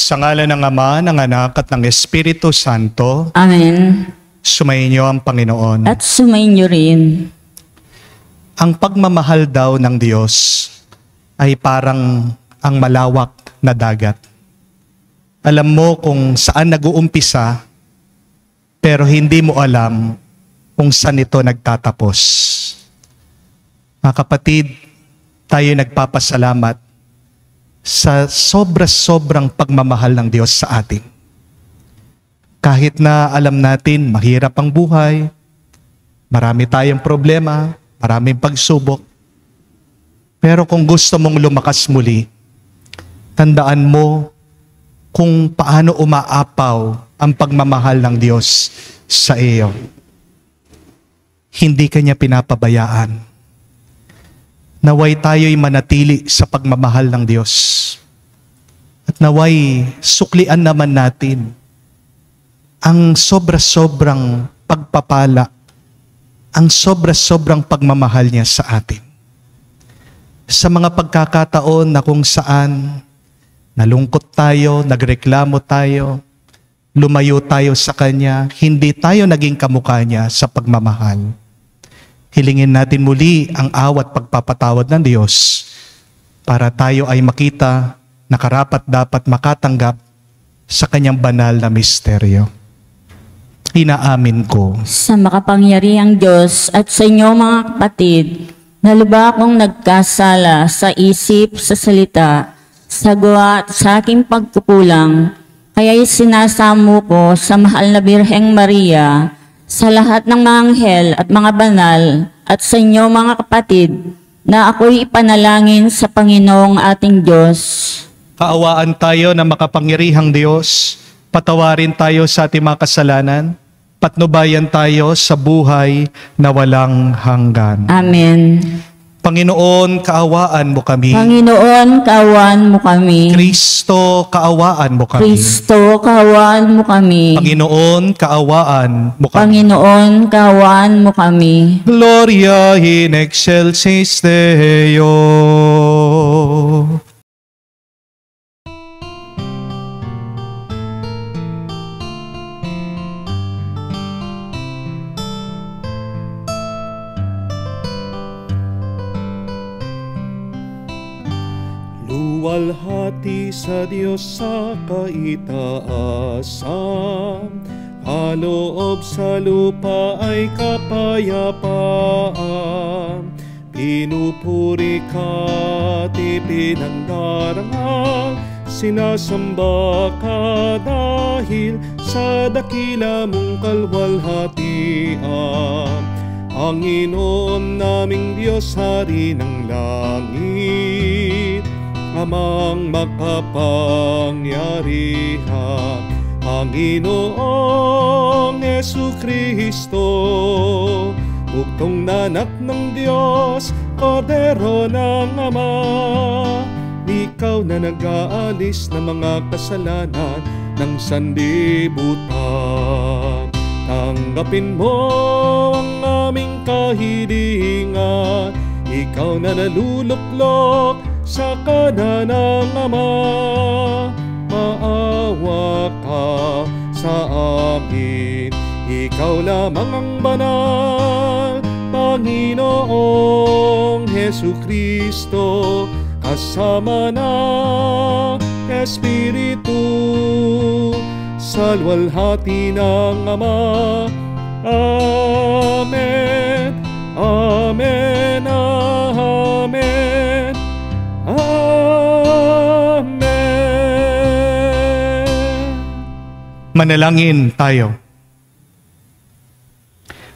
Sa ngalan ng Ama, ng Anak, at ng Espiritu Santo. Amen. Sumainyo ang Panginoon. At sumainyo rin. Ang pagmamahal daw ng Diyos ay parang ang malawak na dagat. Alam mo kung saan nag-uumpisa, pero hindi mo alam kung saan ito nagtatapos. Mga kapatid, tayo nagpapasalamat sa sobra-sobrang pagmamahal ng Diyos sa atin. Kahit na alam natin, mahirap ang buhay, marami tayong problema, maraming pagsubok, pero kung gusto mong lumakas muli, tandaan mo kung paano umaapaw ang pagmamahal ng Diyos sa iyo. Hindi ka niya pinapabayaan. Naway tayo'y manatili sa pagmamahal ng Diyos. At naway suklian naman natin ang sobra-sobrang pagpapala, ang sobra-sobrang pagmamahal niya sa atin. Sa mga pagkakataon na kung saan nalungkot tayo, nagreklamo tayo, lumayo tayo sa Kanya, hindi tayo naging kamukha niya sa pagmamahal. Hilingin natin muli ang awat pagpapatawad ng Diyos para tayo ay makita na karapat-dapat makatanggap sa Kanyang banal na misteryo. Inaamin ko. Sa makapangyarihang Diyos at sa inyo mga kapatid, na lubha akong nagkasala sa isip, sa salita, sa gawa at sa aking pagkukulang, kaya'y sinasamo ko sa mahal na Birheng Maria, sa lahat ng mga anghel at mga banal, at sa inyo mga kapatid, na ako'y ipanalangin sa Panginoong ating Diyos. Kaawaan tayo na makapangyarihang Diyos, patawarin tayo sa ating mga kasalanan, patnubayan tayo sa buhay na walang hanggan. Amen. Panginoon, kaawaan mo kami. Panginoon, kaawaan mo kami. Kristo, kaawaan mo kami. Kristo, kaawaan mo kami. Panginoon, kaawaan mo kami. Panginoon, kaawaan mo kami. Gloria in excelsis Deo. Luwalhati sa Diyos sa kaitaasan, kaloob sa lupa ay kapayapaan. Pinupuri ka't ipinangdarangal, sinasamba ka dahil sa dakila mong kalwalhatian. Panginoon naming Diyos, Hari ng langit, Amang makapangyarihan, Panginoong Jesucristo, bugtong na anak ng Diyos, Kordero ng Ama. Ikaw na nag-aalis ng mga kasalanan ng sanlibutan. Tanggapin mo ang aming kahilingan, ikaw na naluluklok sa kanan ng Ama. Maawa ka sa amin, ikaw lamang ang banal, Panginoong Jesucristo, kasama ng Espiritu, sa luwalhati ng Ama. Amen, Amen, Amen. Manalangin tayo.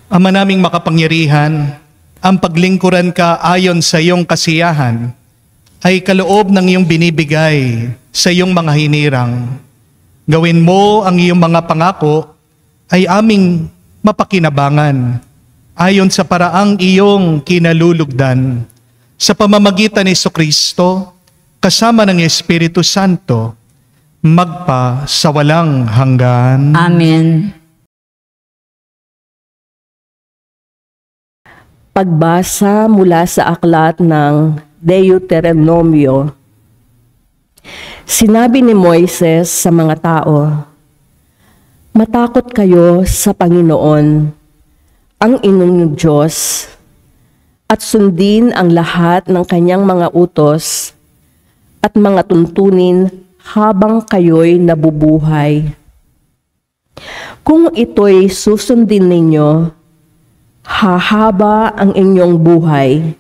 Ama naming makapangyarihan, ang paglingkuran ka ayon sa iyong kasiyahan ay kaloob ng iyong binibigay sa iyong mga hinirang. Gawin mo ang iyong mga pangako ay aming mapakinabangan ayon sa paraang iyong kinalulugdan sa pamamagitan ni Jesucristo kasama ng Espiritu Santo magpa sa walang hanggan. Amen. Pagbasa mula sa aklat ng Deuteronomio. Sinabi ni Moises sa mga tao, "Matakot kayo sa Panginoon, ang inyong Diyos, at sundin ang lahat ng kanyang mga utos at mga tuntunin habang kayo'y nabubuhay. Kung ito'y susundin ninyo, hahaba ang inyong buhay.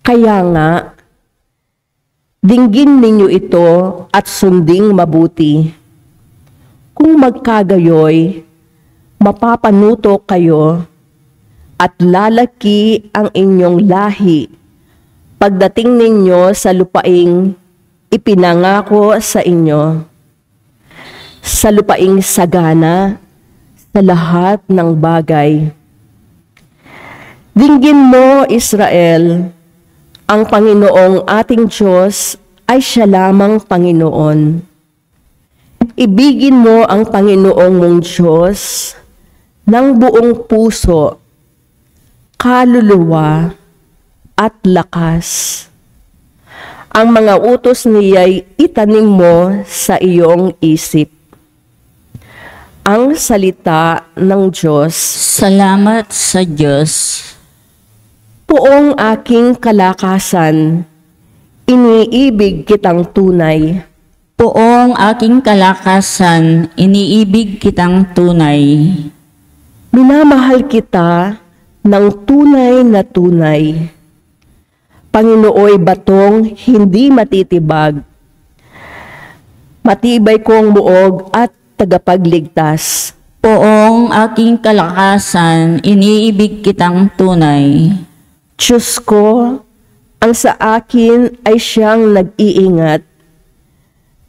Kaya nga, dinggin ninyo ito at sunding mabuti. Kung magkagayoy, mapapanuto kayo at lalaki ang inyong lahi pagdating ninyo sa lupaing ipinangako sa inyo, sa lupaing sagana sa lahat ng bagay. Dinggin mo, Israel, ang Panginoong ating Diyos ay siya lamang Panginoon. Ibigin mo ang Panginoong mong Diyos ng buong puso, kaluluwa, at lakas. Ang mga utos niya'y itanim mo sa iyong isip." Ang salita ng Diyos. Salamat sa Diyos. Poong aking kalakasan, iniibig kitang tunay. Poong aking kalakasan, iniibig kitang tunay. Minamahal kita ng tunay na tunay. Panginooy batong hindi matitibag. Matibay kong muog at tagapagligtas. Poong aking kalakasan, iniibig kitang tunay. Diyos ko, ang sa akin ay siyang nag-iingat.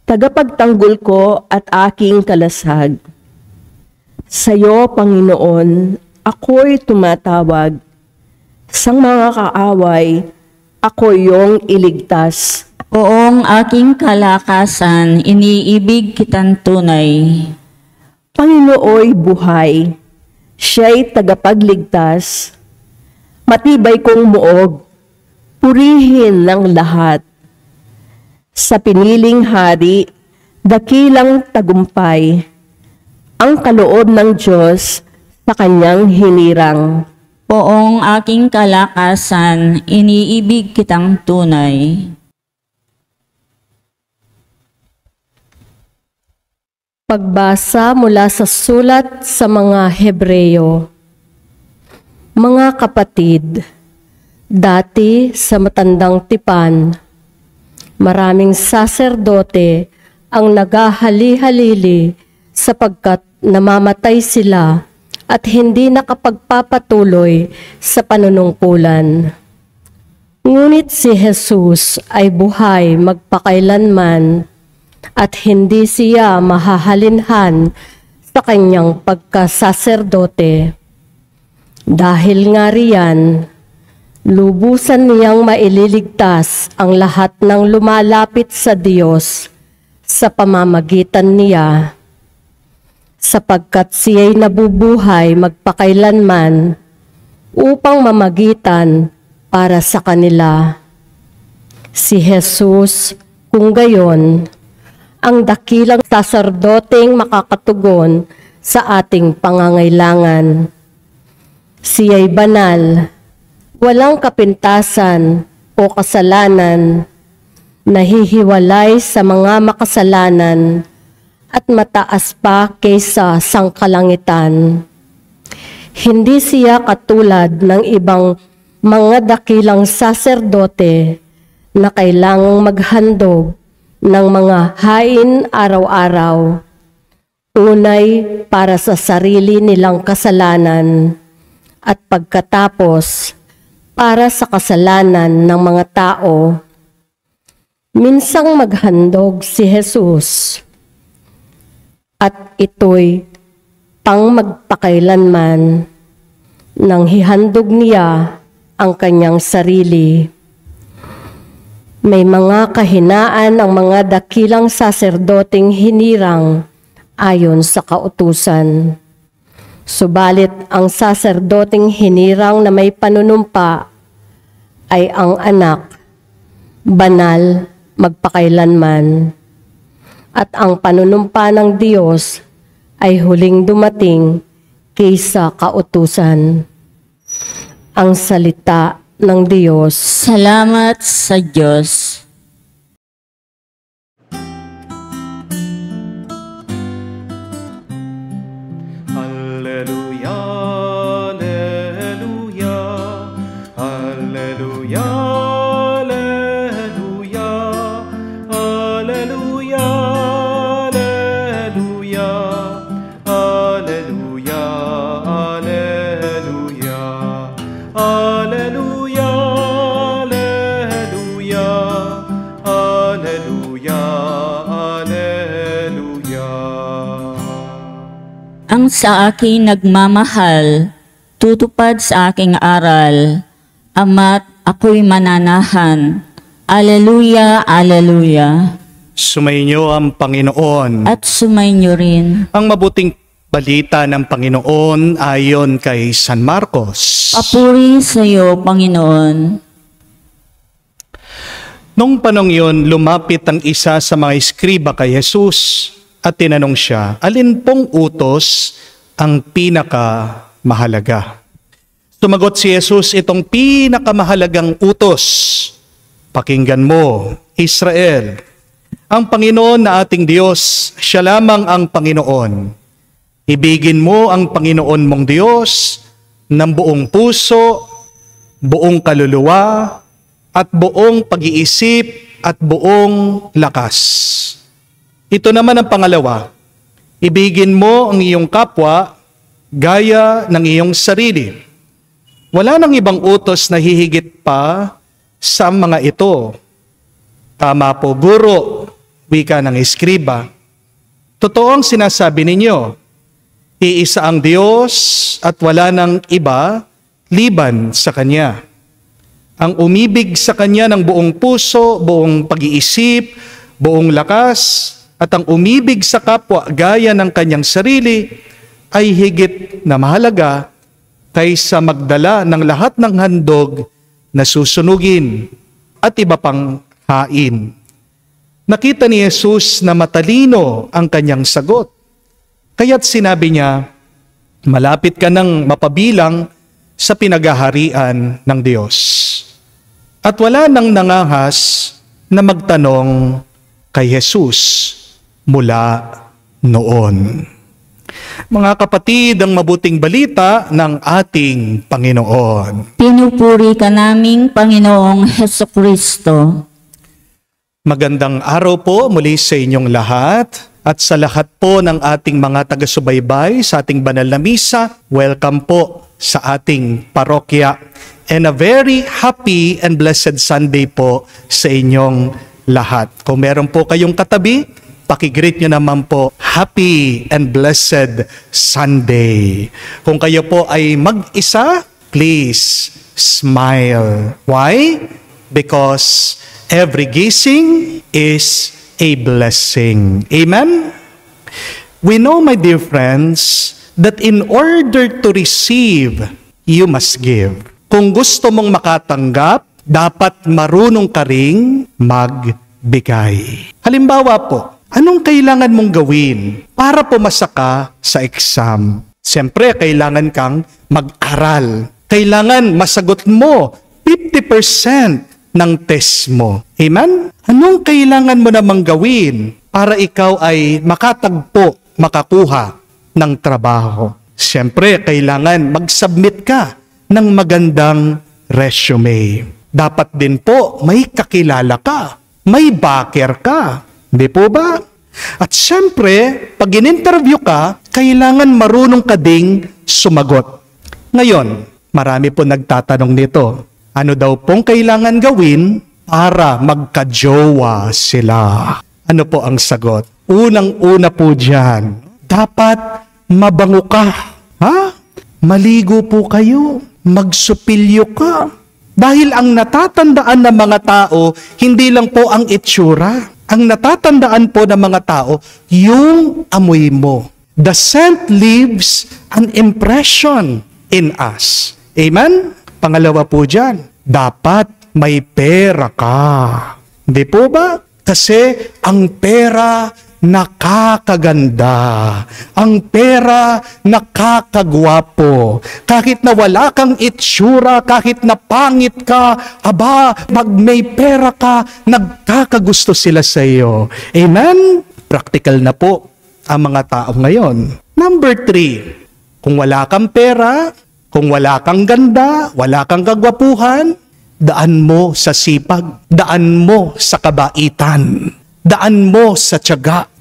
Tagapagtanggol ko at aking kalasag. Sa iyo, Panginoon, ako'y tumatawag. Sang mga kaaway, ako iyong iligtas. Poong aking kalakasan, iniibig kitang tunay. Panginooy buhay, siya'y tagapagligtas. Matibay kong muog, purihin ng lahat. Sa piniling hari, dakilang tagumpay, ang kaloob ng Diyos sa kanyang hinirang. Poong aking kalakasan, iniibig kitang tunay. Pagbasa mula sa sulat sa mga Hebreyo. Mga kapatid, dati sa matandang tipan, maraming saserdote ang naghahali-halili sapagkat namamatay sila at hindi nakapagpapatuloy sa panunungkulan. Ngunit si Jesus ay buhay magpakailanman at hindi siya mahahalinhan sa kanyang pagkasaserdote. Dahil nga riyan, lubusan niyang maililigtas ang lahat ng lumalapit sa Diyos sa pamamagitan niya, sapagkat siya'y nabubuhay magpakailanman upang mamagitan para sa kanila. Si Jesus, kung gayon, ang dakilang saserdoteng makakatugon sa ating pangangailangan. Siya'y banal, walang kapintasan o kasalanan, nahihiwalay sa mga makasalanan at mataas pa kaysa sangkalangitan. Hindi siya katulad ng ibang mga dakilang saserdote na kailangang maghandog ng mga hain araw-araw, Unay para sa sarili nilang kasalanan at pagkatapos para sa kasalanan ng mga tao. Minsang maghandog si Jesus at ito'y pang magpakailanman nang hihandog niya ang kanyang sarili. May mga kahinaan ang mga dakilang saserdoteng hinirang ayon sa kautusan. Subalit ang saserdoteng hinirang na may panunumpa ay ang anak, banal, magpakailanman. At ang panunumpa ng Diyos ay huling dumating kaysa kautusan. Ang salita ng Diyos. Salamat sa Diyos. Alleluia, alleluia, alleluia, alleluia, alleluia, alleluia, alleluia, alleluia, alleluia, alleluia, alleluia, alleluia. Ang sa akin nagmamahal, tutupad sa aking aral, Ama't ako'y mananahan. Alleluia, alleluia. Sumainyo ang Panginoon. At sumainyo rin. Ang mabuting balita ng Panginoon ayon kay San Marcos. Papuri sa iyo, Panginoon. Nung panong yun, lumapit ang isa sa mga eskriba kay Jesus at tinanong siya, alin pong utos ang pinakamahalaga? Sumagot si Jesus, itong pinakamahalagang utos. Pakinggan mo, Israel. Ang Panginoon na ating Diyos, siya lamang ang Panginoon. Ibigin mo ang Panginoon mong Diyos ng buong puso, buong kaluluwa, at buong pag-iisip at buong lakas. Ito naman ang pangalawa. Ibigin mo ang iyong kapwa gaya ng iyong sarili. Wala nang ibang utos na hihigit pa sa mga ito. Tama po, guro, wika ng eskriba. Totoo ang sinasabi ninyo. Iisa ang Diyos at wala nang iba liban sa Kanya. Ang umibig sa Kanya ng buong puso, buong pag-iisip, buong lakas, at ang umibig sa kapwa gaya ng kanyang sarili ay higit na mahalaga kaysa magdala ng lahat ng handog na susunugin at iba pang hain. Nakita ni Jesus na matalino ang kanyang sagot. Kaya't sinabi niya, malapit ka nang mapabilang sa pinagaharian ng Diyos. At wala nang nangahas na magtanong kay Jesus mula noon. Mga kapatid, ang mabuting balita ng ating Panginoon. Pinupuri ka naming Panginoong Hesukristo. Magandang araw po muli sa inyong lahat at sa lahat po ng ating mga taga-subaybay sa ating banal na misa. Welcome po sa ating parokya and a very happy and blessed Sunday po sa inyong lahat. Kung meron po kayong katabi, pakigreet nyo naman po, happy and blessed Sunday. Kung kayo po ay mag-isa, please smile. Why? Because every gising is a blessing. Amen? We know, my dear friends, that in order to receive, you must give. Kung gusto mong makatanggap, dapat marunong ka ring magbigay. Halimbawa po, anong kailangan mong gawin para pumasa ka sa exam? Siyempre, kailangan kang mag-aral. Kailangan masagot mo 50% ng test mo. Amen? Anong kailangan mo namang gawin para ikaw ay makatagpo, makakuha ng trabaho? Siyempre, kailangan mag-submit ka ng magandang resume. Dapat din po may kakilala ka, may backer ka. Di po ba? At syempre, pag in-interview ka, kailangan marunong ka ding sumagot. Ngayon, marami po nagtatanong nito, ano daw pong kailangan gawin para magka-jowa sila? Ano po ang sagot? Unang-una po dyan, dapat mabango ka. Ha? Maligo po kayo. Magsupilyo ka. Dahil ang natatandaan ng mga tao, hindi lang po ang itsura. Ang natatandaan po ng mga tao, yung amoy mo. The scent leaves an impression in us. Amen? Pangalawa po dyan, dapat may pera ka. Hindi po ba? Kasi ang pera nakakaganda. Ang pera nakakagwapo. Kahit na wala kang itsura, kahit na pangit ka, pag may pera ka, nagkakagusto sila sa iyo. Amen? Practical na po ang mga tao ngayon. Number 3, kung wala kang pera, kung wala kang ganda, wala kang kagwapuhan, daan mo sa sipag, daan mo sa kabaitan, daan mo sa tiyaga.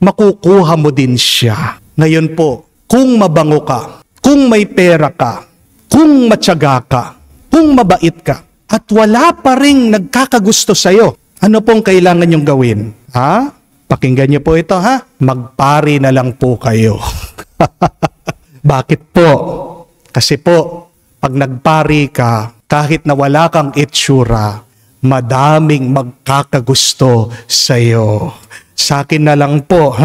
Makukuha mo din siya. Ngayon po, kung mabango ka, kung may pera ka, kung matyaga ka, kung mabait ka, at wala pa ring nagkakagusto sa'yo, ano pong kailangan yung gawin? Pakinggan niyo po ito, magpari na lang po kayo. Bakit po? Kasi po, pag nagpari ka, kahit na wala kang itsura, madaming magkakagusto sa iyo. Sa akin na lang po,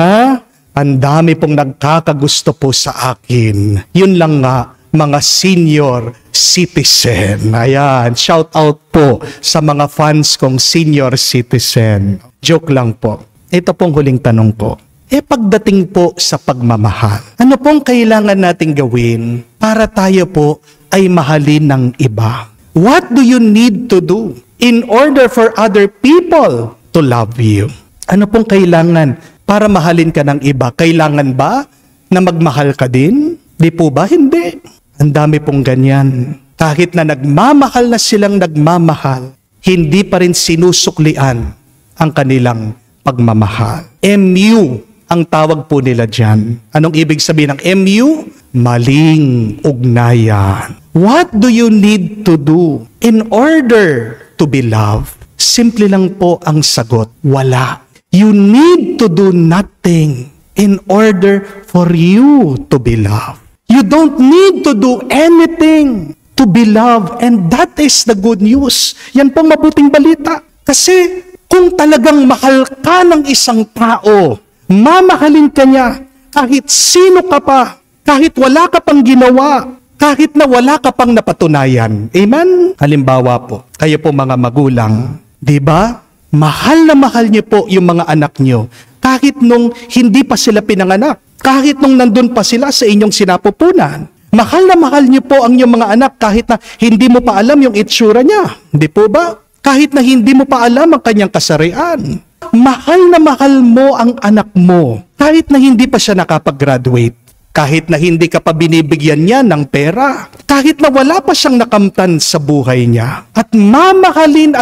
Ang dami pong nagkakagusto po sa akin. Yun lang nga, mga senior citizen. Ayan, shout out po sa mga fans kong senior citizen. Joke lang po. Ito pong huling tanong ko. Pagdating po sa pagmamahal, ano pong kailangan nating gawin para tayo po ay mahalin ng iba? What do you need to do in order for other people to love you? Ano pong kailangan para mahalin ka ng iba? Kailangan ba na magmahal ka din? Di po ba? Hindi. Ang dami pong ganyan. Kahit na nagmamahal na silang nagmamahal, hindi pa rin sinusuklian ang kanilang pagmamahal. MU ang tawag po nila dyan. Anong ibig sabihin ng MU? Maling ugnayan. What do you need to do in order to be loved? Simple lang po ang sagot. Wala. You need to do nothing in order for you to be loved. You don't need to do anything to be loved. And that is the good news. Yan pong mabuting balita. Kasi kung talagang mahal ka ng isang tao, mamahalin ka niya kahit sino ka pa, kahit wala ka pang ginawa, kahit na wala ka pang napatunayan. Amen? Halimbawa po, kayo po mga magulang, di ba? Mahal na mahal niyo po yung mga anak niyo kahit nung hindi pa sila pinanganak, kahit nung nandun pa sila sa inyong sinapupunan. Mahal na mahal niyo po ang inyong mga anak kahit na hindi mo pa alam yung itsura niya. Di po ba? Kahit na hindi mo pa alam ang kanyang kasarian. Mahal na mahal mo ang anak mo kahit na hindi pa siya nakapag-graduate. Kahit na hindi ka pa binibigyan niya ng pera. Kahit na wala pa siyang nakamtan sa buhay niya. At mamahalin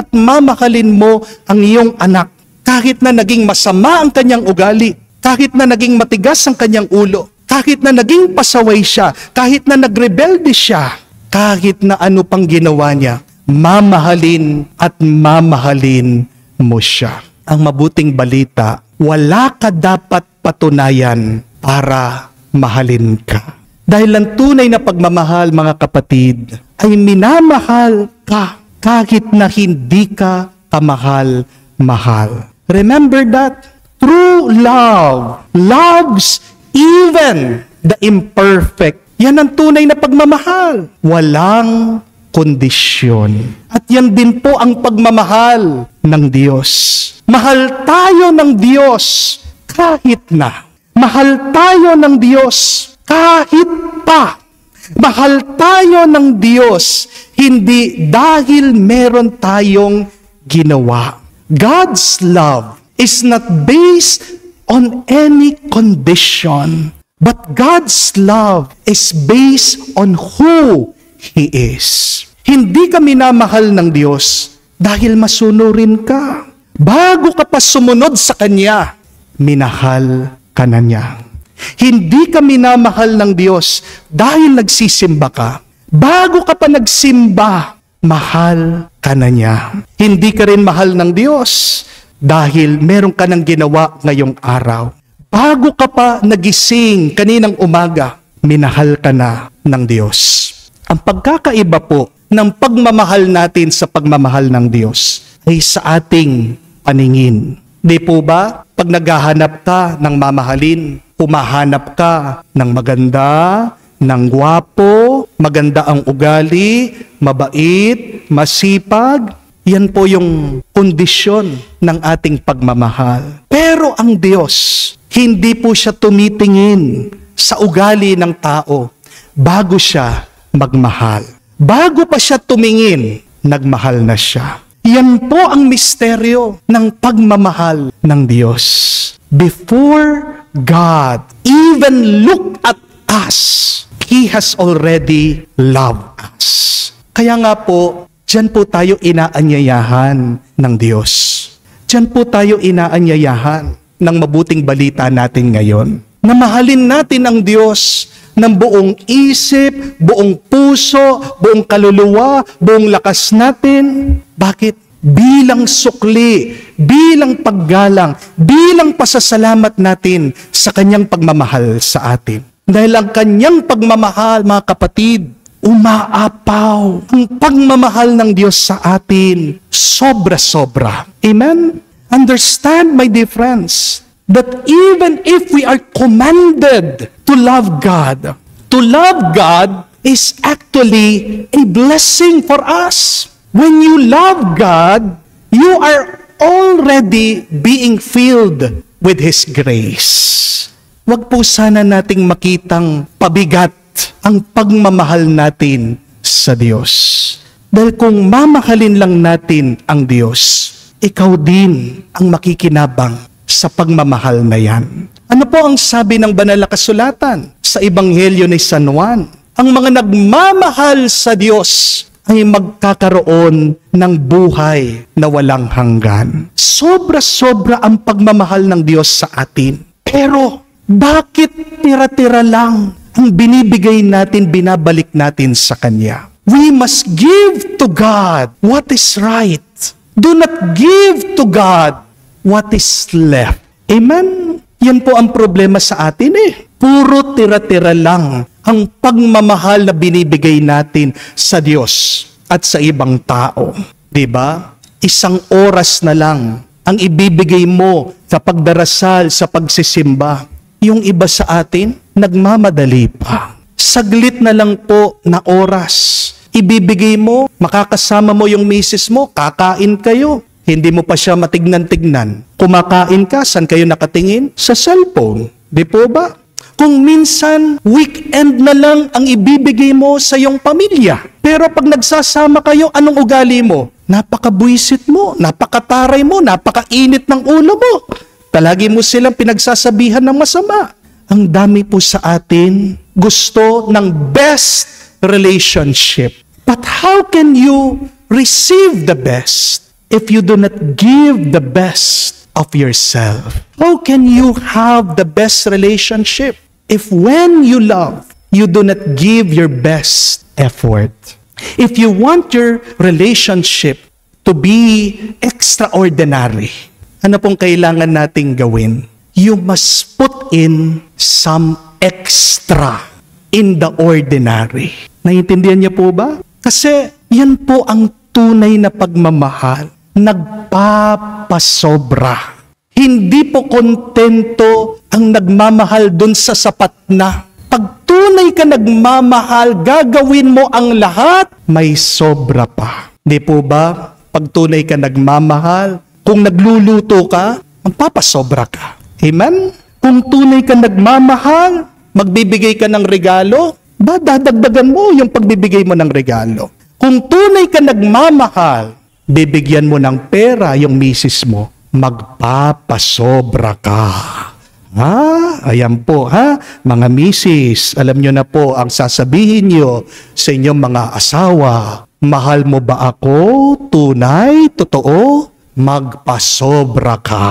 mo ang iyong anak. Kahit na naging masama ang kanyang ugali. Kahit na naging matigas ang kanyang ulo. Kahit na naging pasaway siya. Kahit na nagrebelde siya. Kahit na ano pang ginawa niya. Mamahalin mo siya. Ang mabuting balita, wala ka dapat patunayan para mahalin ka. Dahil ang tunay na pagmamahal, mga kapatid, ay minamahal ka kahit na hindi ka kamahal-mahal. Remember that? True love loves even the imperfect. Yan ang tunay na pagmamahal. Walang kondisyon. At yan din po ang pagmamahal ng Diyos. Mahal tayo ng Diyos kahit na. Mahal tayo ng Diyos kahit pa. Mahal tayo ng Diyos hindi dahil meron tayong ginawa. God's love is not based on any condition, but God's love is based on who He is. Hindi ka minamahal ng Diyos dahil masunurin ka. Bago ka pa sumunod sa Kanya, minahal ka na niya. Hindi ka minamahal ng Diyos dahil nagsisimba ka. Bago ka pa nagsimba, mahal ka na niya. Hindi ka rin mahal ng Diyos dahil meron ka ng ginawa ngayong araw. Bago ka pa nagising kaninang umaga, minahal ka na ng Diyos. Ang pagkakaiba po ng pagmamahal natin sa pagmamahal ng Diyos ay sa ating paningin. Di po ba? Pag naghahanap ka ng mamahalin, humahanap ka ng maganda, ng gwapo, maganda ang ugali, mabait, masipag. Yan po yung kondisyon ng ating pagmamahal. Pero ang Diyos, hindi po siya tumitingin sa ugali ng tao bago siya magmahal. Bago pa siya tumingin, nagmahal na siya. Yan po ang misteryo ng pagmamahal ng Diyos. Before God even looked at us, He has already loved us. Kaya nga po, diyan po tayo inaanyayahan ng Diyos. Diyan po tayo inaanyayahan ng mabuting balita natin ngayon. Na mahalin natin ang Diyos ng buong isip, buong puso, buong kaluluwa, buong lakas natin. Bakit? Bilang sukli, bilang paggalang, bilang pasasalamat natin sa kanyang pagmamahal sa atin. Dahil ang kanyang pagmamahal, mga kapatid, umaapaw. Ang pagmamahal ng Diyos sa atin, sobra-sobra. Amen? Understand, my dear friends, that even if we are commanded to love God is actually a blessing for us. When you love God, you are already being filled with His grace. Wag po sana nating makitang pabigat ang pagmamahal natin sa Diyos. Dahil kung mamahalin lang natin ang Diyos, ikaw din ang makikinabang sa pagmamahal na yan. Ano po ang sabi ng banal na kasulatan sa Ebanghelyo ni San Juan? Ang mga nagmamahal sa Diyos ay magkakaroon ng buhay na walang hanggan. Sobra-sobra ang pagmamahal ng Diyos sa atin. Pero bakit tira-tira lang ang binibigay natin, binabalik natin sa Kanya? We must give to God what is right. Do not give to God what is left. Amen? Yan po ang problema sa atin Puro tira-tira lang ang pagmamahal na binibigay natin sa Diyos at sa ibang tao. Diba? Isang oras na lang ang ibibigay mo sa pagdarasal, sa pagsisimba. Yung iba sa atin, nagmamadali pa. Saglit na lang po na oras. Ibibigay mo, makakasama mo yung misis mo, kakain kayo. Hindi mo pa siya matignan-tignan. Kumakain ka, saan kayo nakatingin? Sa cellphone. Di po ba? Kung minsan, weekend na lang ang ibibigay mo sa iyong pamilya. Pero pag nagsasama kayo, anong ugali mo? Napaka-buwisit mo, napakataray mo, napakainit ng ulo mo. Palagi mo silang pinagsasabihan ng masama. Ang dami po sa atin gusto ng best relationship. But how can you receive the best if you do not give the best of yourself? How can you have the best relationship if when you love, you do not give your best effort? If you want your relationship to be extraordinary, ano pong kailangan nating gawin? You must put in some extra in the ordinary. Naiintindihan niyo po ba? Kasi yan po ang tunay na pagmamahal. Nagpapasobra. Hindi po kontento ang nagmamahal dun sa sapat na. Pag tunay ka nagmamahal, gagawin mo ang lahat, may sobra pa. Hindi po ba? Pag tunay ka nagmamahal, kung nagluluto ka, magpapasobra ka. Amen? Kung tunay ka nagmamahal, magbibigay ka ng regalo, dadagdagan mo yung pagbibigay mo ng regalo. Kung tunay ka nagmamahal, bibigyan mo ng pera yung misis mo, magpapasobra ka. Ayan po mga misis, alam nyo na po ang sasabihin nyo sa inyong mga asawa. Mahal mo ba ako? Tunay? Totoo? Magpasobra ka.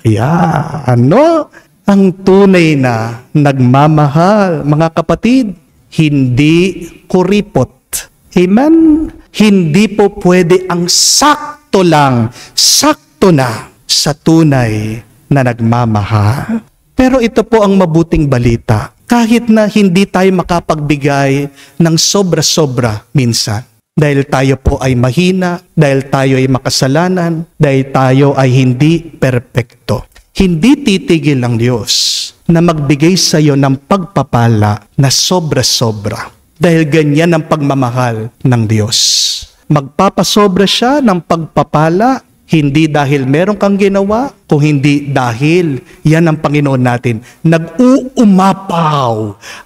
Ano? Ang tunay na nagmamahal, mga kapatid, hindi kuripot. Amen? Hindi po pwede ang sakto lang, sakto na sa tunay na nagmamahal. Pero ito po ang mabuting balita. Kahit na hindi tayo makapagbigay ng sobra-sobra minsan. Dahil tayo po ay mahina, dahil tayo ay makasalanan, dahil tayo ay hindi perpekto. Hindi titigil ang Diyos na magbigay sa iyo ng pagpapala na sobra-sobra. Dahil ganyan ang pagmamahal ng Diyos. Magpapasobra siya ng pagpapala, hindi dahil meron kang ginawa, kung hindi dahil yan ang Panginoon natin. Nag-uumapaw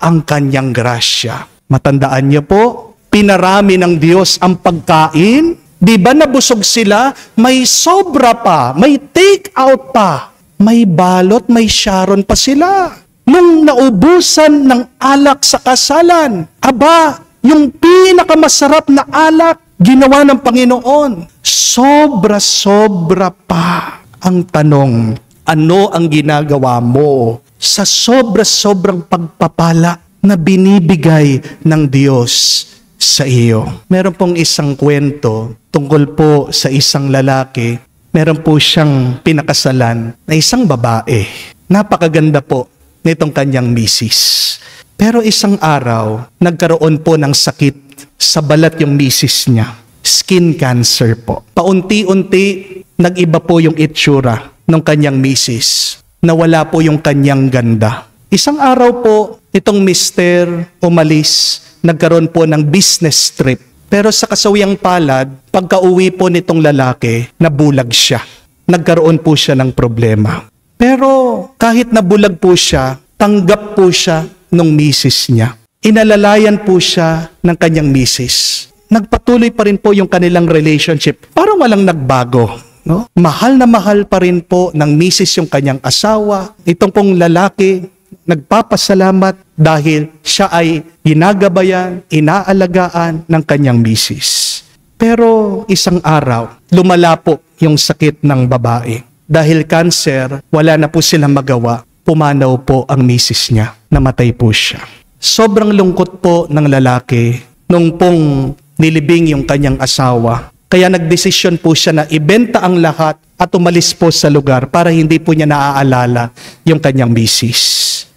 ang kanyang grasya. Matandaan niyo po, pinarami ng Diyos ang pagkain. Di ba nabusog sila? May sobra pa, may take out pa. May balot, may Sharon pa sila. Nung naubusan ng alak sa kasalan, aba, yung pinakamasarap na alak, ginawa ng Panginoon. Sobra-sobra pa. Ang tanong, ano ang ginagawa mo sa sobra-sobrang pagpapala na binibigay ng Diyos sa iyo? Meron pong isang kwento tungkol po sa isang lalaki. Meron po siyang pinakasalan na isang babae. Napakaganda po nitong kanyang misis. Pero isang araw, nagkaroon po ng sakit sa balat yung misis niya. Skin cancer po. Paunti-unti, nag-iba po yung itsura ng kanyang misis. Nawala po yung kanyang ganda. Isang araw po, itong mister umalis, nagkaroon po ng business trip. Pero sa kasawiyang palad, pagka-uwi po nitong lalaki, nabulag siya. Nagkaroon po siya ng problema. Pero kahit nabulag po siya, tanggap po siya ng misis niya. Inalalayan po siya ng kanyang misis. Nagpatuloy pa rin po yung kanilang relationship. Parang walang nagbago. No? Mahal na mahal pa rin po ng misis yung kanyang asawa. Itong pong lalaki, nagpapasalamat dahil siya ay ginagabayan, inaalagaan ng kanyang misis. Pero isang araw, lumala po yung sakit ng babae. Dahil cancer, wala na po silang magawa. Pumanaw po ang misis niya. Namatay po siya. Sobrang lungkot po ng lalaki nung pong nilibing yung kanyang asawa. Kaya nagdesisyon po siya na ibenta ang lahat at umalis po sa lugar para hindi po niya naaalala yung kanyang misis.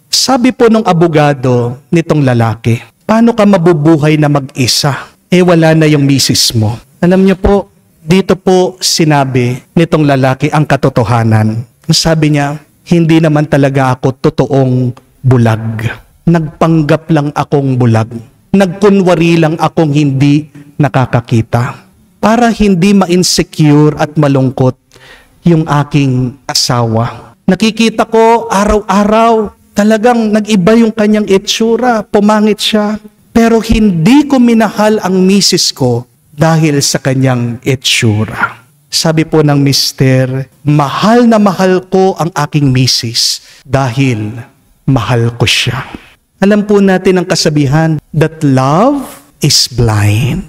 Sabi po nung abogado nitong lalaki, paano ka mabubuhay na mag-isa? Wala na yung misis mo. Alam niyo po, dito po sinabi nitong lalaki ang katotohanan. Sabi niya, hindi naman talaga ako totoong bulag. Nagpanggap lang akong bulag. Nagkunwari lang akong hindi nakakakita. Para hindi ma-insecure at malungkot yung aking asawa. Nakikita ko araw-araw, talagang nag-iba yung kanyang itsura, pumangit siya. Pero hindi ko minahal ang misis ko dahil sa kanyang itsura. Sabi po ng mister, mahal na mahal ko ang aking misis dahil mahal ko siya. Alam po natin ang kasabihan that love is blind.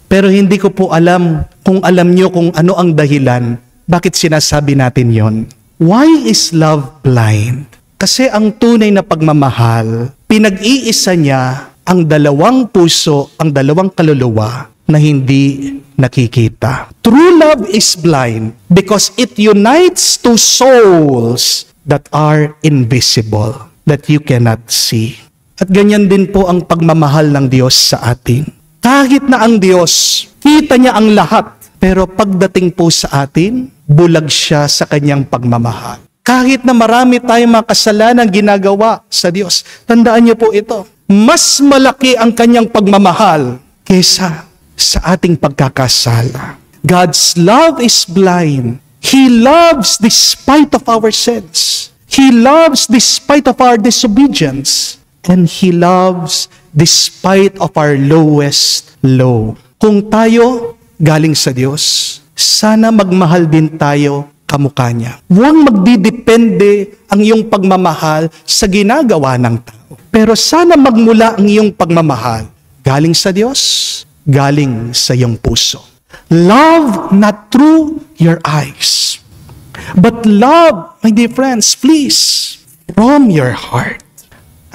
Pero hindi ko po alam kung alam nyo kung ano ang dahilan bakit sinasabi natin yon. Why is love blind? Kasi ang tunay na pagmamahal, pinag-iisa niya ang dalawang puso, ang dalawang kaluluwa na hindi nakikita. True love is blind because it unites two souls that are invisible, that you cannot see. At ganyan din po ang pagmamahal ng Diyos sa atin. Kahit na ang Diyos, kita niya ang lahat, pero pagdating po sa atin, bulag siya sa kanyang pagmamahal. Kahit na marami tayong mga kasalanan ginagawa sa Diyos, tandaan niyo po ito, mas malaki ang kanyang pagmamahal kesa sa ating pagkakasala. God's love is blind. He loves despite of our sins. He loves despite of our disobedience. And He loves despite of our lowest low. Kung tayo galing sa Diyos, sana magmahal din tayo kamukha niya. Huwag magdidepende ang iyong pagmamahal sa ginagawa ng tao. Pero sana magmula ang iyong pagmamahal galing sa Diyos, galing sa iyong puso. Love not through your eyes. But love, my dear friends, please, from your heart.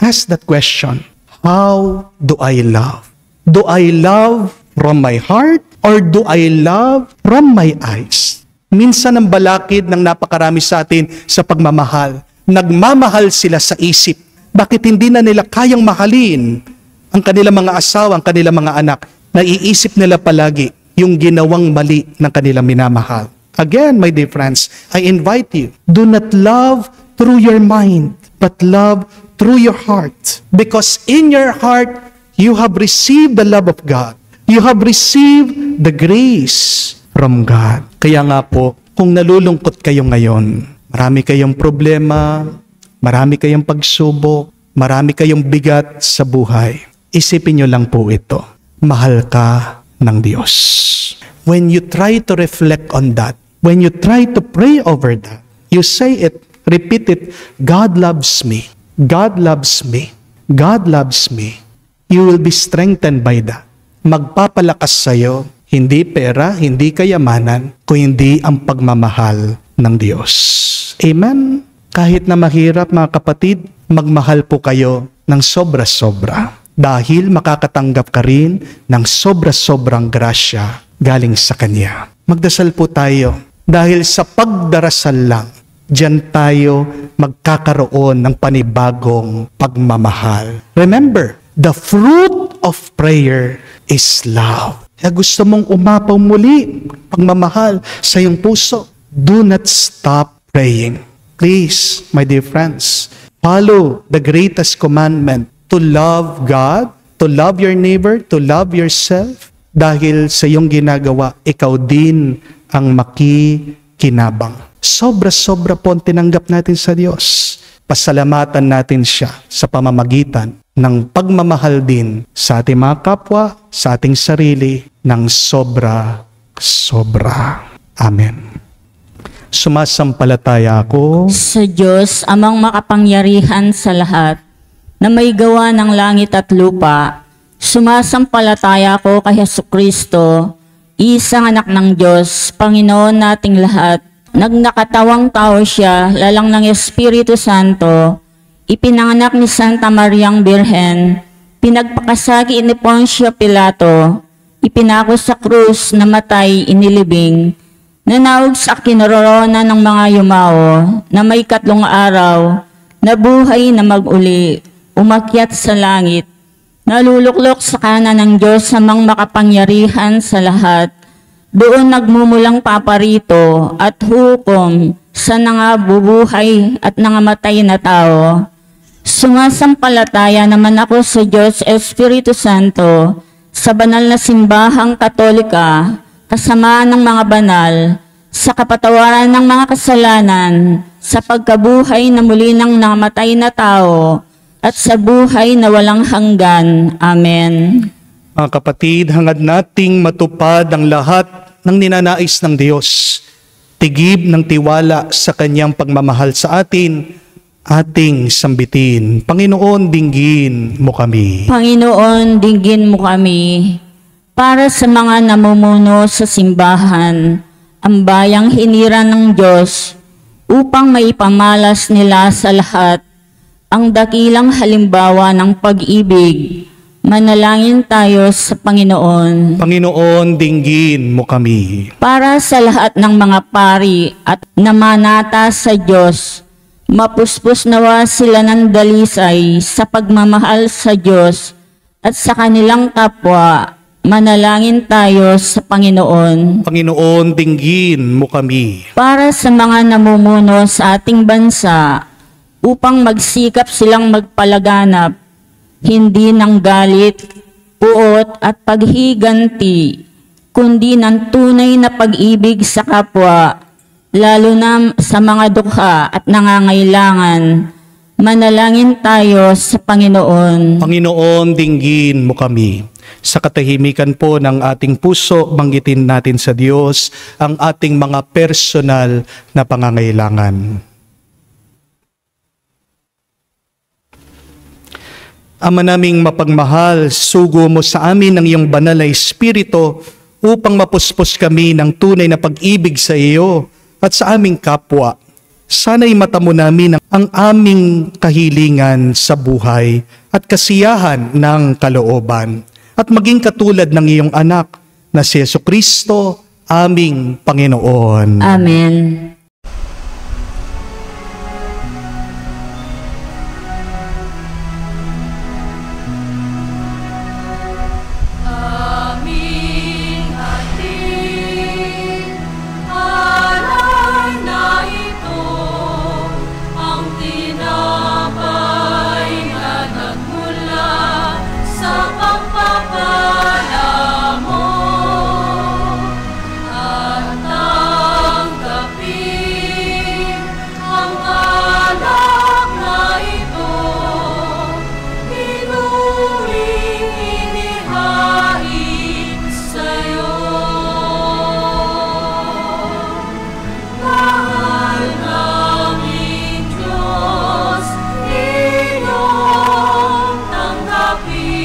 Ask that question. How do I love? Do I love from my heart or do I love from my eyes? Minsan ang balakid ng napakarami sa atin sa pagmamahal. Nagmamahal sila sa isip. Bakit hindi na nila kayang mahalin ang kanilang mga asawa, ang kanilang mga anak? Naiisip nila palagi yung ginawang mali ng kanilang minamahal. Again, my dear friends, I invite you, do not love through your mind, but love through your heart. Because in your heart, you have received the love of God. You have received the grace from God. Kaya nga po, kung nalulungkot kayo ngayon, marami kayong problema, marami kayong pagsubok, marami kayong bigat sa buhay, isipin nyo lang po ito. Mahal ka ng Diyos. When you try to reflect on that, when you try to pray over that, you say it, repeat it, God loves me. God loves me. God loves me. You will be strengthened by that. Magpapalakas sa'yo, hindi pera, hindi kayamanan, kundi ang pagmamahal ng Diyos. Amen? Kahit na mahirap mga kapatid, magmahal po kayo ng sobra-sobra. Dahil makakatanggap ka rin ng sobra-sobrang grasya galing sa Kanya. Magdasal po tayo. Dahil sa pagdarasal lang, diyan tayo magkakaroon ng panibagong pagmamahal. Remember, the fruit of prayer is love. Kaya gusto mong umapaw muli, pagmamahal sa iyong puso. Do not stop praying. Please, my dear friends, follow the greatest commandment to love God, to love your neighbor, to love yourself. Dahil sa iyong ginagawa, ikaw din ang makikinabang. Sobra-sobra po ang tinanggap natin sa Diyos. Pasalamatan natin siya sa pamamagitan ng pagmamahal din sa ating mga kapwa, sa ating sarili, ng sobra-sobra. Amen. Sumasampalataya ako Sa Diyos, amang makapangyarihan sa lahat, na may gawa ng langit at lupa, sumasampalataya ko kay Jesucristo, isang anak ng Diyos, Panginoon nating lahat. Nagnakatawang tao siya, lalang ng Espiritu Santo, ipinanganak ni Santa Mariang Birhen, pinagpakasagi ni Poncio Pilato, ipinako sa krus, namatay, inilibing, nanawag sa kinaroroonan ng mga yumao, na may 3 araw, nabuhay na mag-uli, umakyat sa langit, naluluklok sa kanan ng Diyos amang makapangyarihan sa lahat. Doon nagmumulang paparito at hukom sa nangabubuhay at nangamatay na tao. Sumasampalataya naman ako sa Diyos Espiritu Santo, sa banal na simbahang Katolika, kasama ng mga banal, sa kapatawaran ng mga kasalanan, sa pagkabuhay na muli ng namatay na tao, at sa buhay na walang hanggan. Amen. Mga kapatid, hangad nating matupad ang lahat ng ninanais ng Diyos. Tigib ng tiwala sa Kanyang pagmamahal sa atin, ating sambitin. Panginoon, dinggin mo kami. Panginoon, dinggin mo kami. Para sa mga namumuno sa simbahan, ang bayang hinira ng Diyos, upang maipamalas nila sa lahat ang dakilang halimbawa ng pag-ibig, manalangin tayo sa Panginoon. Panginoon, dinggin mo kami. Para sa lahat ng mga pari at namanata sa Diyos, mapuspos nawa sila ng dalisay sa pagmamahal sa Diyos at sa kanilang kapwa, manalangin tayo sa Panginoon. Panginoon, dinggin mo kami. Para sa mga namumuno sa ating bansa, upang magsikap silang magpalaganap, hindi ng galit, puot at paghiganti, kundi ng tunay na pag-ibig sa kapwa, lalo na sa mga dukha at nangangailangan. Manalangin tayo sa Panginoon. Panginoon, dinggin mo kami. Sa katahimikan po ng ating puso, banggitin natin sa Diyos ang ating mga personal na pangangailangan. Ama naming mapagmahal, sugo mo sa amin ang iyong banal na Espiritu upang mapuspos kami ng tunay na pag-ibig sa iyo at sa aming kapwa. Sana'y matamo namin ang aming kahilingan sa buhay at kasiyahan ng kalooban at maging katulad ng iyong anak na si Jesucristo, aming Panginoon. Amen. Aming ating alay na ito, ang tinapay na nagmula sa pagpapala mo. At tanggapin ang alak na ito, inuwing inihain sa'yo. Mahal naming Diyos, iyong tanggapin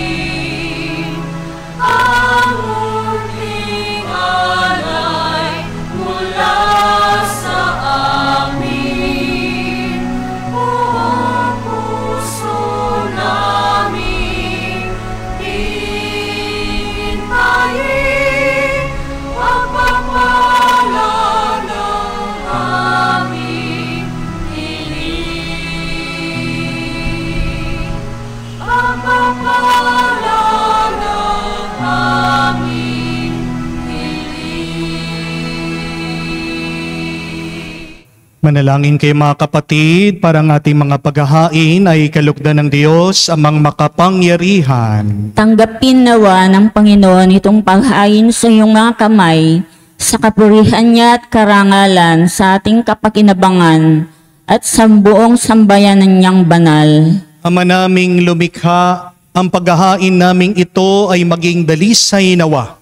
ang munting alay mula sa amin. Buong puso namin hintayin pagpapala ng aming hiling. Pagpapala ng aming hiling. Manalangin kayo mga kapatid para ang ating mga paghahain ay kalugdan ng Diyos amang makapangyarihan. Tanggapin nawa ng Panginoon itong paghain sa iyong mga kamay, sa kapurihan niya at karangalan sa ating kapakinabangan at sa buong sambayanan niyang banal. Ama naming lumikha, ang paghahain naming ito ay maging dalisay nawa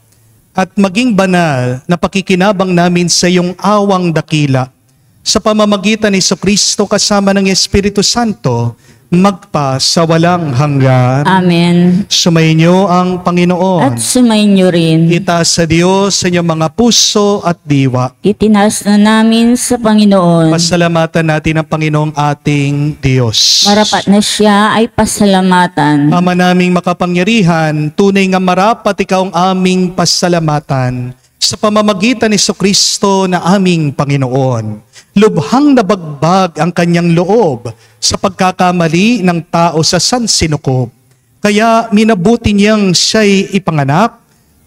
at maging banal na pakikinabang namin sa iyong awang dakila. Sa pamamagitan ni Jesucristo kasama ng Espiritu Santo, magpa sa walang hanggan. Amen. Sumainyo ang Panginoon. At sumainyo rin. Itaas sa Diyos sa inyong mga puso at diwa. Itinas na namin sa Panginoon. Pasalamatan natin ang Panginoong ating Diyos. Marapat na siya ay pasalamatan. Ama naming makapangyarihan, tunay nga marapat ikaw ang aming pasalamatan sa pamamagitan ni Jesucristo na aming Panginoon. Lubhang nabagbag ang kanyang loob sa pagkakamali ng tao sa sansinukob. Kaya minabuti niyang siya'y ipanganak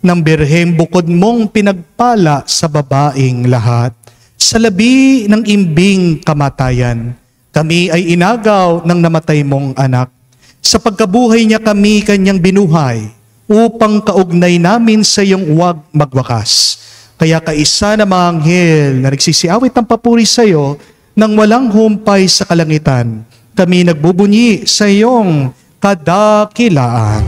ng birheng bukod mong pinagpala sa babaeng lahat. Sa labi ng imbing kamatayan, kami ay inagaw ng namatay mong anak. Sa pagkabuhay niya kami kanyang binuhay, upang kaugnay namin sa iyong huwag magwakas. Kaya kaisa na mga anghel na nagsisiawit ng papuri sa iyo nang walang humpay sa kalangitan, kami nagbubunyi sa iyong kadakilaan.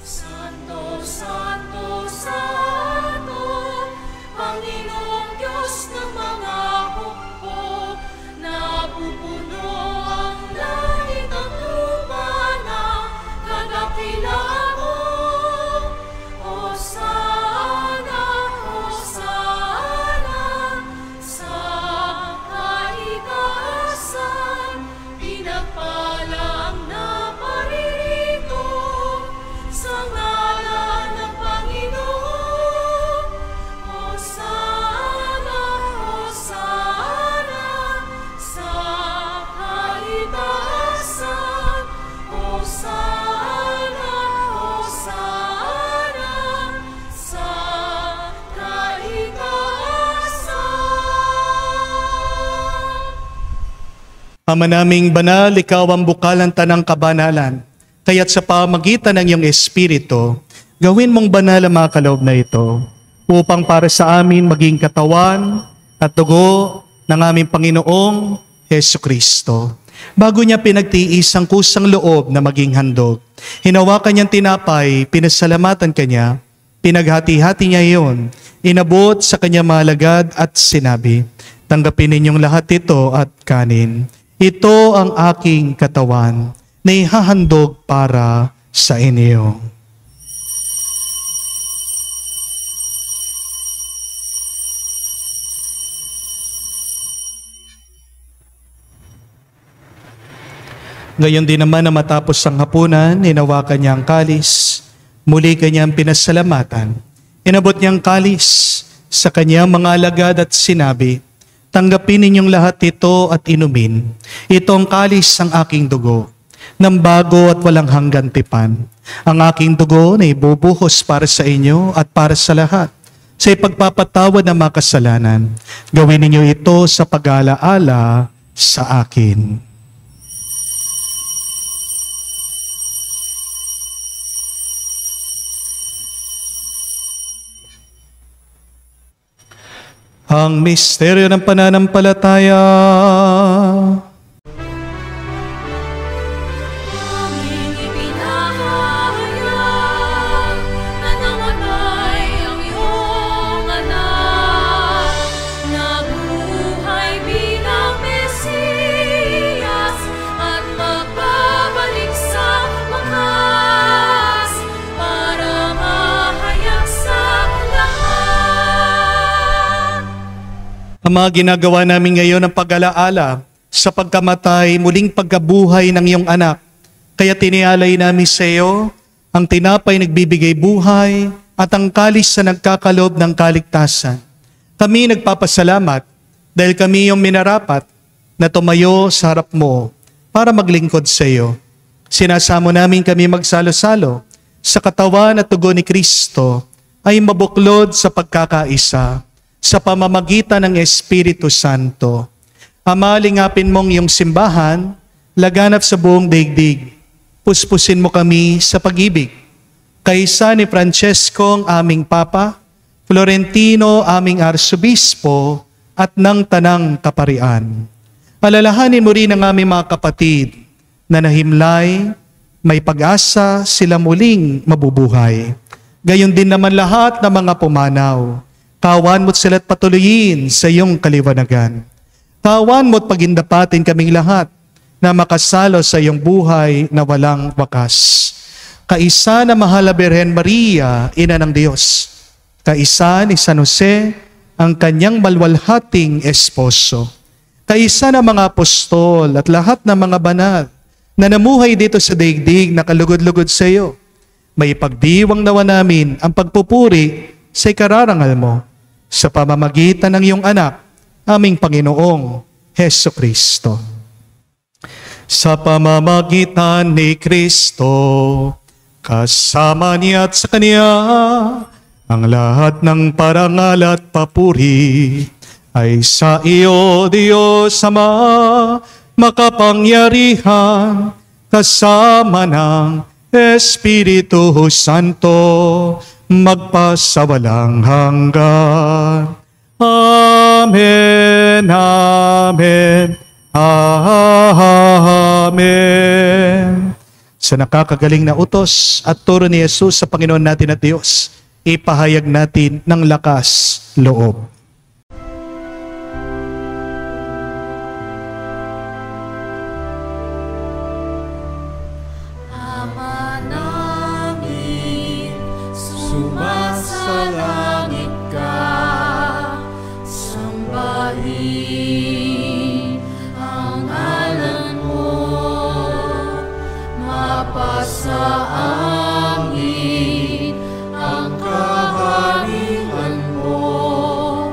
Santo, Santo, Santo, Panginoong Diyos ng mga hukbo, napupuno ang langit at lupa ng kadakilaan mo. Hosana, Hosana, sa kaitaasan, pinagpala ang naparirito sa ngalan ng Panginoon. Hosana, Hosana, sa kaitaasan. Hosana, Hosana, sa kaitaasan. Ama naming banal, ikaw ang bukalan tanang kabanalan. Kaya't sa pamagitan ng iyong Espiritu, gawin mong banal ang mga kaloob na ito, upang para sa amin maging katawan at dugo ng aming Panginoong Jesucristo. Bago niya pinagtiis ang kusang loob na maging handog, hinawakan niyang tinapay, pinasalamatan kanya, pinaghati-hati niya iyon, inabot sa kanyang mga alagad at sinabi, "Tanggapin ninyong lahat ito at kanin. Ito ang aking katawan na ihahandog para sa inyo. Ngayon din naman na matapos ang hapunan, hinawakan niya ang kalis, muli kanyang pinasalamatan. Inabot niya ang kalis sa kanyang mga alagad at sinabi, tanggapin ninyong lahat ito at inumin. Ito ang kalis ng aking dugo, ng bago at walang hanggan tipan. Ang aking dugo na ibubuhos para sa inyo at para sa lahat, sa ipagpapatawad ng mga kasalanan. Gawin ninyo ito sa pag-alaala sa akin. Ang misteryo ng pananampalataya. Aming ipinahayag na namatay ang iyong anak, nabuhay bilang Mesiyas at magbabalik sa wakas para mahayag sa lahat. Ama, ginagawa namin ngayon ang pag-alaala sa pagkamatay, muling pagkabuhay ng iyong anak. Kaya tinialay namin sa iyo ang tinapay nagbibigay buhay at ang kalis na nagkakalob ng kaligtasan. Kami nagpapasalamat dahil kami yung minarapat na tumayo sa harap mo para maglingkod sa iyo. Sinasamo namin kami magsalo-salo sa katawan at dugo ni Kristo ay mabuklod sa pagkakaisa sa pamamagitan ng Espiritu Santo. Ama, lingapin mong iyong simbahan, laganap sa buong daigdig. Puspusin mo kami sa pag-ibig. Kaisa ni Francesco, ang aming Papa, Florentino, aming Arsobispo, at ng Tanang Kaparian. Alalahanin mo rin ang aming mga kapatid na nahimlay, may pag-asa, sila muling mabubuhay. Gayon din naman lahat ng mga pumanaw. Kawan mo't sila't patuloyin sa iyong kaliwanagan. Kawan mo't pagindapatin kaming lahat na makasalo sa iyong buhay na walang wakas. Kaisa na mahal na Birhen Maria, Ina ng Diyos. Kaisa ni San Jose, ang kanyang malwalhating esposo. Kaisa na mga apostol at lahat ng mga banal na namuhay dito sa daigdig na kalugod-lugod sa iyo. May pagdiwang nawa namin ang pagpupuri sa ikararangal mo sa pamamagitan ng iyong anak, aming Panginoong Heso Kristo. Sa pamamagitan ni Kristo, kasama niya at sa Kanya, ang lahat ng parangal at papuri ay sa iyo, Diyos Ama, makapangyarihan, kasama ng Espiritu Santo, magpasawalang hanggan. Amen, amen, amen. Sa nakakagaling na utos at turo ni Jesus sa Panginoon natin at Diyos, ipahayag natin ng lakas loob. Ama namin, sumasalangit ka, sambahin ang ngalan mo, mapasa angin ang kaharian mo,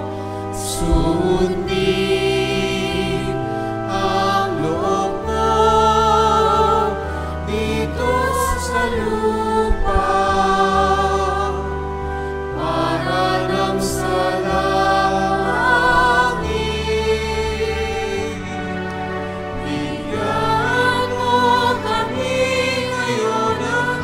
sundin ang loob mo dito sa lupa, para lang sa langit. Bigyan mo kami ngayon ng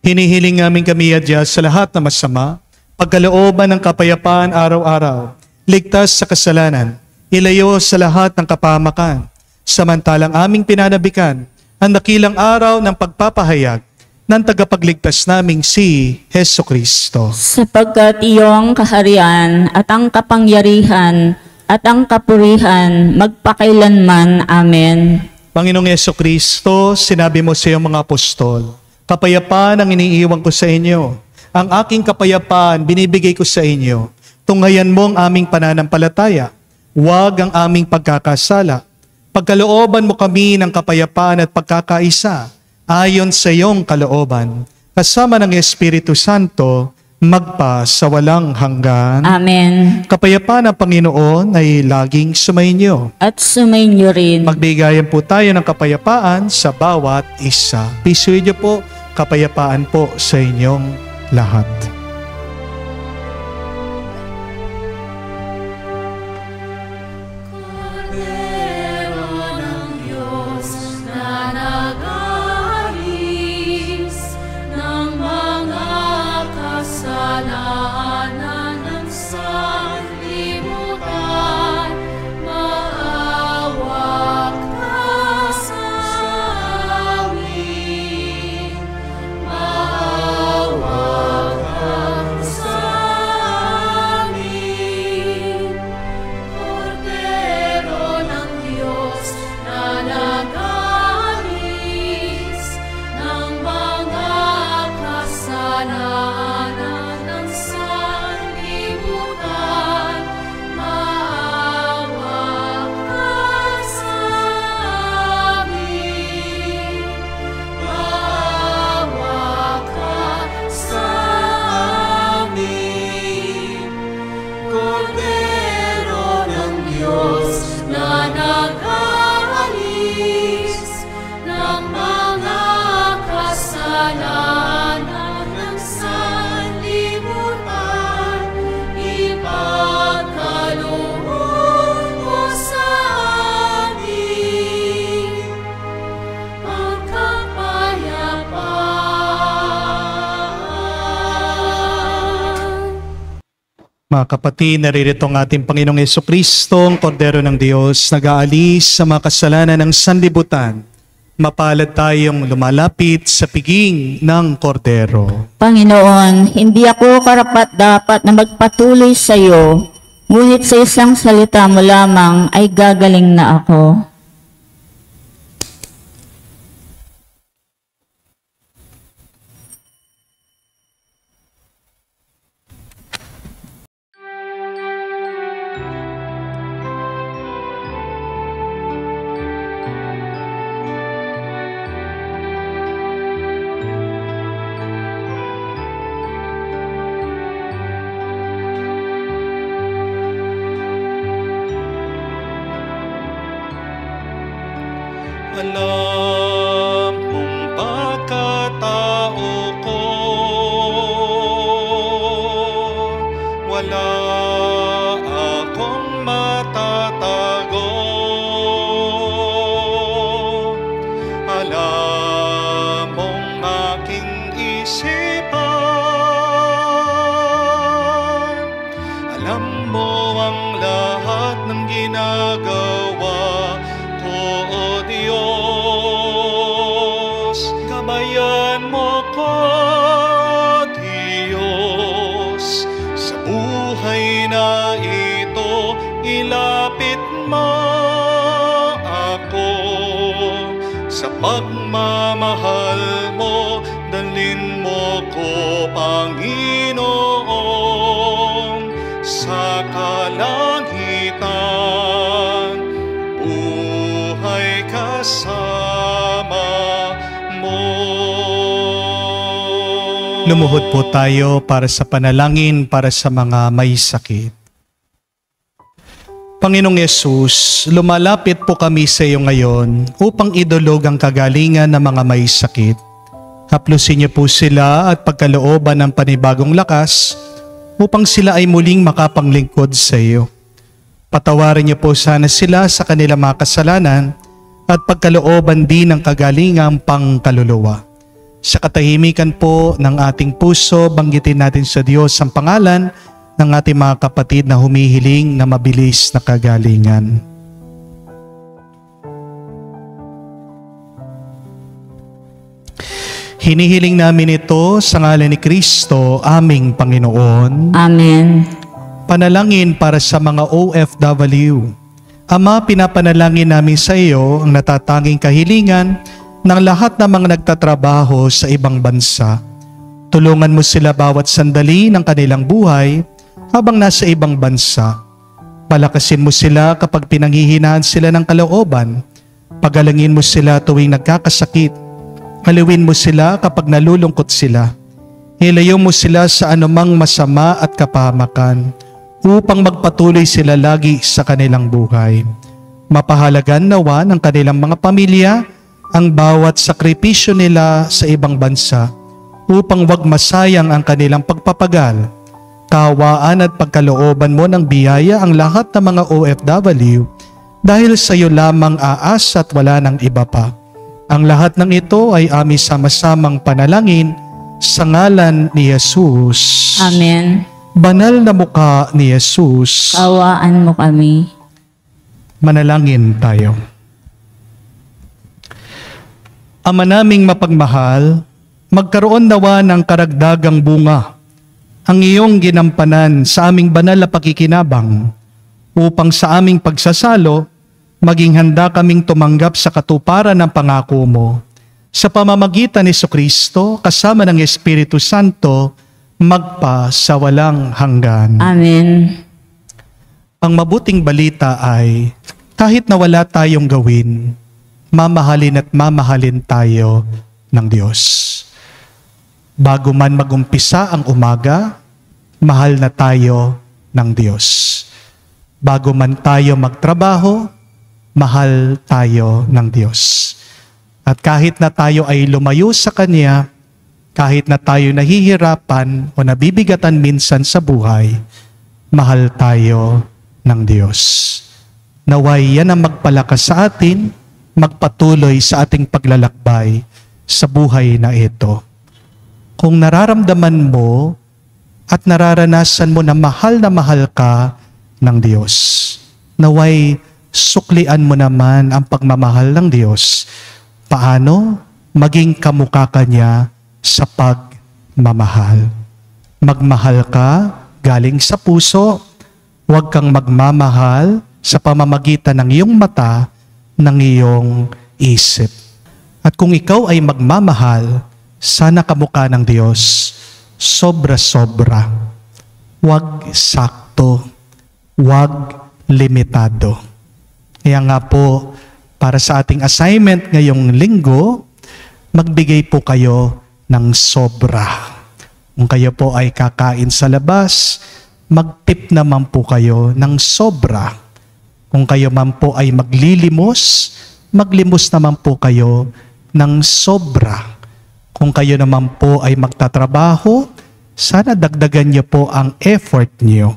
Hinihiling namin kami adya sa lahat na masama, pagkalooban ng kapayapaan araw-araw, ligtas sa kasalanan, ilayo sa lahat ng kapahamakan, samantalang aming pinanabikan ang dakilang araw ng pagpapahayag ng tagapagligtas naming si Heso Kristo. Sapagkat iyong kaharian at ang kapangyarihan at ang kapurihan magpakailanman. Amen. Panginoong Heso Kristo, sinabi mo sa iyong mga apostol, kapayapaan ang iniiwan ko sa inyo. Ang aking kapayapaan binibigay ko sa inyo. Tunghayan mo ang aming pananampalataya. Huwag ang aming pagkakasala. Pagkalooban mo kami ng kapayapaan at pagkakaisa ayon sa iyong kalooban. Kasama ng Espiritu Santo, magpa sa walang hanggan. Amen. Kapayapaan ng Panginoon ay laging sumainyo. At sumainyo rin. Magbigayan po tayo ng kapayapaan sa bawat isa. Pisuyo po, kapayapaan po sa inyong lahat. Kordero ng Diyos na nag-aalis ng mga kasalanan ng sanlibutan, maawa ka sa amin. Maawa ka sa amin. Kordero ng Diyos na nag-aalis ng mga kasalanan ng sanlibutan, maawa ka sa amin. Maawa ka sa amin. Kordero ng Diyos na nag-aalis ng mga kasalanan ng sanlibutan, ipagkaloob mo sa amin ang kapayapaan. Mga kapatid, naririto ang ating Panginoong Jesucristo, ang Kordero ng Diyos, nag-aalis sa mga kasalanan ng sanlibutan. Mapalad tayong lumalapit sa piging ng Kordero. Panginoon, hindi ako karapat-dapat na magpatuloy sa iyo, ngunit sa isang salita mo lamang ay gagaling na ako. Alam mong pagkatao ko, wala akong matatago. Alam mong aking isipan, alam mo ang lahat ng ginagawa ko, O Diyos. Gabayan mo ko, Diyos, sa buhay na ito. Ilapit mo ako sa pagmamahal mo. Dalhin mo ko, Panginoon, sa kalangitan. Buhay kasama mo. Lumuhod po tayo para sa panalangin para sa mga may sakit. Panginoong Yesus, lumalapit po kami sa iyo ngayon upang idulog ang kagalingan ng mga may sakit. Haplusin niyo po sila at pagkalooban ng panibagong lakas upang sila ay muling makapanglingkod sa iyo. Patawarin niyo po sana sila sa kanilang mga kasalanan at pagkalooban din ng kagalingang pangkaluluwa. Sa katahimikan po ng ating puso, banggitin natin sa Diyos ang pangalan ng ating mga kapatid na humihiling na mabilis na kagalingan. Hinihiling namin ito sa ngalan ni Kristo, aming Panginoon. Amen. Panalangin para sa mga OFW. Ama, pinapanalangin namin sa iyo ang natatanging kahilingan ng lahat ng mga nagtatrabaho sa ibang bansa. Tulungan mo sila bawat sandali ng kanilang buhay habang nasa ibang bansa. Palakasin mo sila kapag pinanghihinaan sila ng kalooban. Pagalangin mo sila tuwing nagkakasakit. Aliwin mo sila kapag nalulungkot sila. Hilayo mo sila sa anumang masama at kapahamakan upang magpatuloy sila lagi sa kanilang buhay. Mapahalagan nawa ng kanilang mga pamilya ang bawat sakripisyo nila sa ibang bansa upang wag masayang ang kanilang pagpapagal. Kaawaan at pagkalooban mo ng biyaya ang lahat ng mga OFW dahil sa iyo lamang aas at wala ng iba pa. Ang lahat ng ito ay aming sama-samang panalangin sa ngalan ni Jesus. Amen. Banal na mukha ni Jesus. Kaawaan mo kami. Manalangin tayo. Ama naming mapagmahal, magkaroon nawa ng karagdagang bunga ang iyong ginampanan sa aming banal na pakikinabang upang sa aming pagsasalo, maging handa kaming tumanggap sa katuparan ng pangako mo. Sa pamamagitan ni Jesucristo, kasama ng Espiritu Santo, magpa sa walang hanggan. Amen. Ang mabuting balita ay, kahit na wala tayong gawin, mamahalin at mamahalin tayo ng Diyos. Bago man magumpisa ang umaga, mahal na tayo ng Diyos. Bago man tayo magtrabaho, mahal tayo ng Diyos. At kahit na tayo ay lumayo sa Kanya, kahit na tayo nahihirapan o nabibigatan minsan sa buhay, mahal tayo ng Diyos. Naway yan ang magpalakas sa atin, magpatuloy sa ating paglalakbay sa buhay na ito. Kung nararamdaman mo at nararanasan mo na mahal ka ng Diyos, naway suklian mo naman ang pagmamahal ng Diyos. Paano? Maging kamukha ka niya sa pagmamahal. Magmahal ka galing sa puso. Huwag kang magmamahal sa pamamagitan ng iyong mata, ng iyong isip. At kung ikaw ay magmamahal, sana kamukha ng Diyos, sobra-sobra. Huwag sakto. Huwag limitado. Kaya nga po, para sa ating assignment ngayong linggo, magbigay po kayo ng sobra. Kung kayo po ay kakain sa labas, magtip naman po kayo ng sobra. Kung kayo man po ay maglilimos, maglimos naman po kayo ng sobra. Kung kayo naman po ay magtatrabaho, sana dagdagan niyo po ang effort niyo.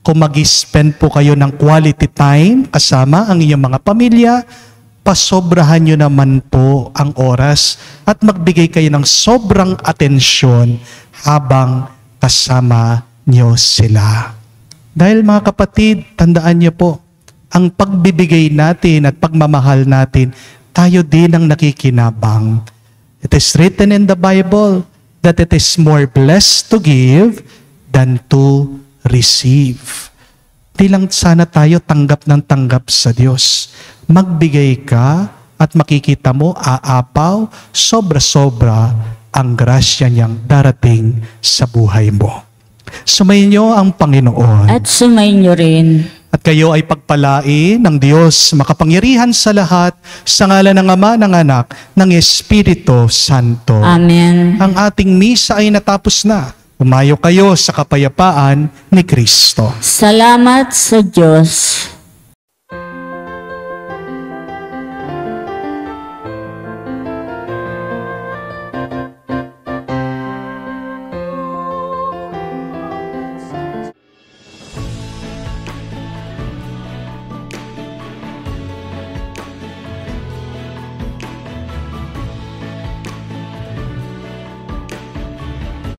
Kung mag-spend po kayo ng quality time kasama ang inyong mga pamilya, pasobrahan nyo naman po ang oras at magbigay kayo ng sobrang atensyon habang kasama nyo sila. Dahil mga kapatid, tandaan nyo po, ang pagbibigay natin at pagmamahal natin, tayo din ang nakikinabang. It is written in the Bible that it is more blessed to give than to receive. Di lang sana tayo tanggap ng tanggap sa Diyos. Magbigay ka at makikita mo aapaw, sobra-sobra ang grasya niyang darating sa buhay mo. Sumayin niyo ang Panginoon. At sumayin niyo rin. At kayo ay pagpalain ng Diyos makapangyarihan sa lahat sa ngalan ng Ama, ng Anak, ng Espiritu Santo. Amen. Ang ating misa ay natapos na. Umayo kayo sa kapayapaan ni Kristo. Salamat sa Diyos.